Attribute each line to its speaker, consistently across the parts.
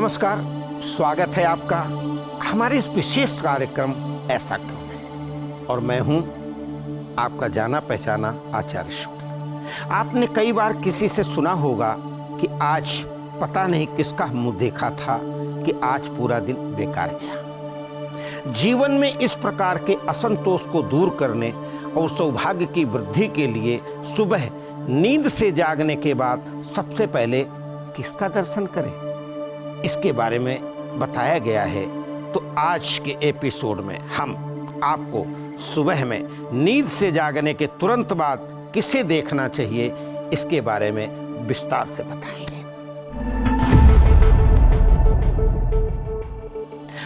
Speaker 1: नमस्कार, स्वागत है आपका हमारे इस विशेष कार्यक्रम ऐसा क्यों है। और मैं हूं आपका जाना पहचाना आचार्य शुक्ल। आपने कई बार किसी से सुना होगा कि आज पता नहीं किसका मुंह देखा था कि आज पूरा दिन बेकार गया। जीवन में इस प्रकार के असंतोष को दूर करने और सौभाग्य की वृद्धि के लिए सुबह नींद से जागने के बाद सबसे पहले किसका दर्शन करें, इसके बारे में बताया गया है। तो आज के एपिसोड में हम आपको सुबह में नींद से जागने के तुरंत बाद किसे देखना चाहिए, इसके बारे में विस्तार से बताएंगे।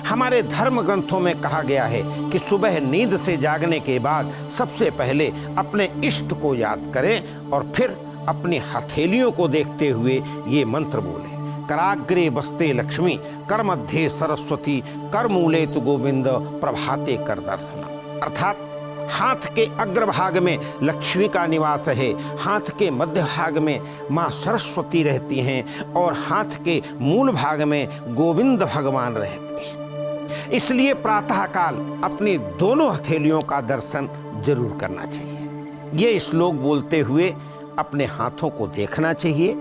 Speaker 1: हमारे धर्म ग्रंथों में कहा गया है कि सुबह नींद से जागने के बाद सबसे पहले अपने इष्ट को याद करें और फिर अपनी हथेलियों को देखते हुए ये मंत्र बोलें। कराग्रे बस्ते लक्ष्मी, कर मध्य सरस्वती, कर मूले तु गोविंद, प्रभाते कर दर्शन। अर्थात हाथ के अग्रभाग में लक्ष्मी का निवास है, हाथ के मध्य भाग में माँ सरस्वती रहती हैं और हाथ के मूल भाग में गोविंद भगवान रहते हैं। इसलिए प्रातःकाल अपनी दोनों हथेलियों का दर्शन जरूर करना चाहिए। ये श्लोक बोलते हुए अपने हाथों को देखना चाहिए।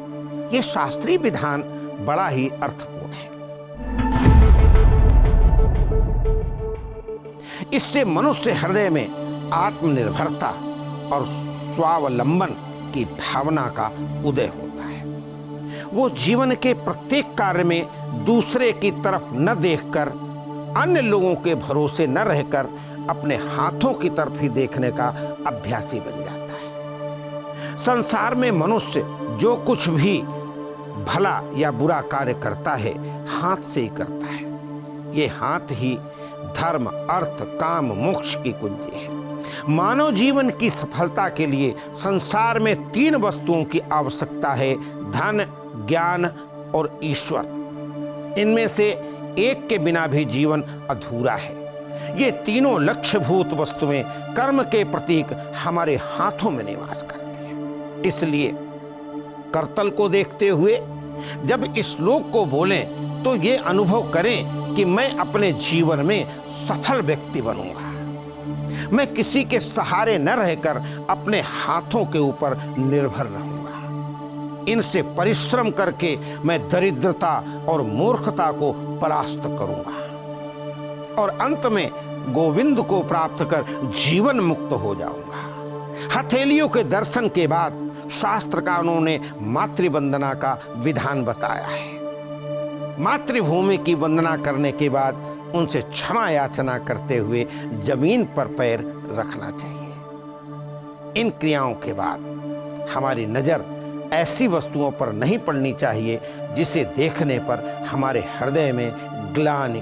Speaker 1: ये शास्त्रीय विधान बड़ा ही अर्थपूर्ण है। इससे मनुष्य हृदय में आत्मनिर्भरता और स्वावलंबन की भावना का उदय होता है। वो जीवन के प्रत्येक कार्य में दूसरे की तरफ न देखकर, अन्य लोगों के भरोसे न रहकर अपने हाथों की तरफ ही देखने का अभ्यासी बन जाता है। संसार में मनुष्य जो कुछ भी भला या बुरा कार्य करता है, हाथ से ही करता है। ये हाथ ही धर्म, अर्थ, काम, मोक्ष की कुंजी है। मानव जीवन की सफलता के लिए संसार में 3 वस्तुओं की आवश्यकता है: धन, ज्ञान और ईश्वर। इनमें से एक के बिना भी जीवन अधूरा है। ये तीनों लक्ष्यभूत वस्तुएं कर्म के प्रतीक हमारे हाथों में निवास करती हैं। इसलिए करतल को देखते हुए जब इस श्लोक को बोलें तो ये अनुभव करें कि मैं अपने जीवन में सफल व्यक्ति बनूंगा। मैं किसी के सहारे न रहकर अपने हाथों के ऊपर निर्भर रहूंगा। इनसे परिश्रम करके मैं दरिद्रता और मूर्खता को परास्त करूंगा और अंत में गोविंद को प्राप्त कर जीवन मुक्त हो जाऊंगा। हथेलियों के दर्शन के बाद शास्त्रकारों ने मातृवंदना का विधान बताया है। मातृभूमि की वंदना करने के बाद उनसे क्षमा याचना करते हुए जमीन पर पैर रखना चाहिए। इन क्रियाओं के बाद हमारी नजर ऐसी वस्तुओं पर नहीं पड़नी चाहिए जिसे देखने पर हमारे हृदय में ग्लानि,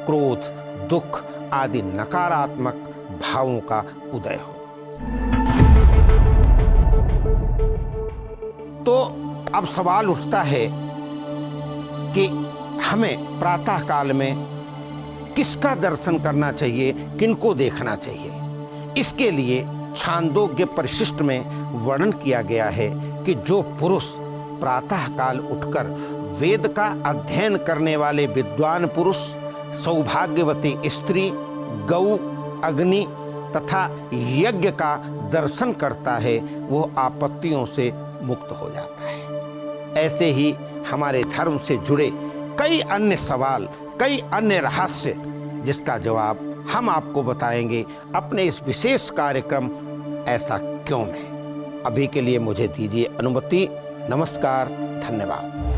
Speaker 1: क्रोध, दुख आदि नकारात्मक भावों का उदय हो। तो अब सवाल उठता है कि हमें प्रातः काल में किसका दर्शन करना चाहिए, किनको देखना चाहिए। इसके लिए छांदोग्य परिशिष्ट में वर्णन किया गया है कि जो पुरुष प्रातः काल उठकर वेद का अध्ययन करने वाले विद्वान पुरुष, सौभाग्यवती स्त्री, गौ, अग्नि तथा यज्ञ का दर्शन करता है, वो आपत्तियों से मुक्त हो जाता है। ऐसे ही हमारे धर्म से जुड़े कई अन्य सवाल, कई अन्य रहस्य, जिसका जवाब हम आपको बताएंगे अपने इस विशेष कार्यक्रम ऐसा क्यों में। अभी के लिए मुझे दीजिए अनुमति। नमस्कार, धन्यवाद।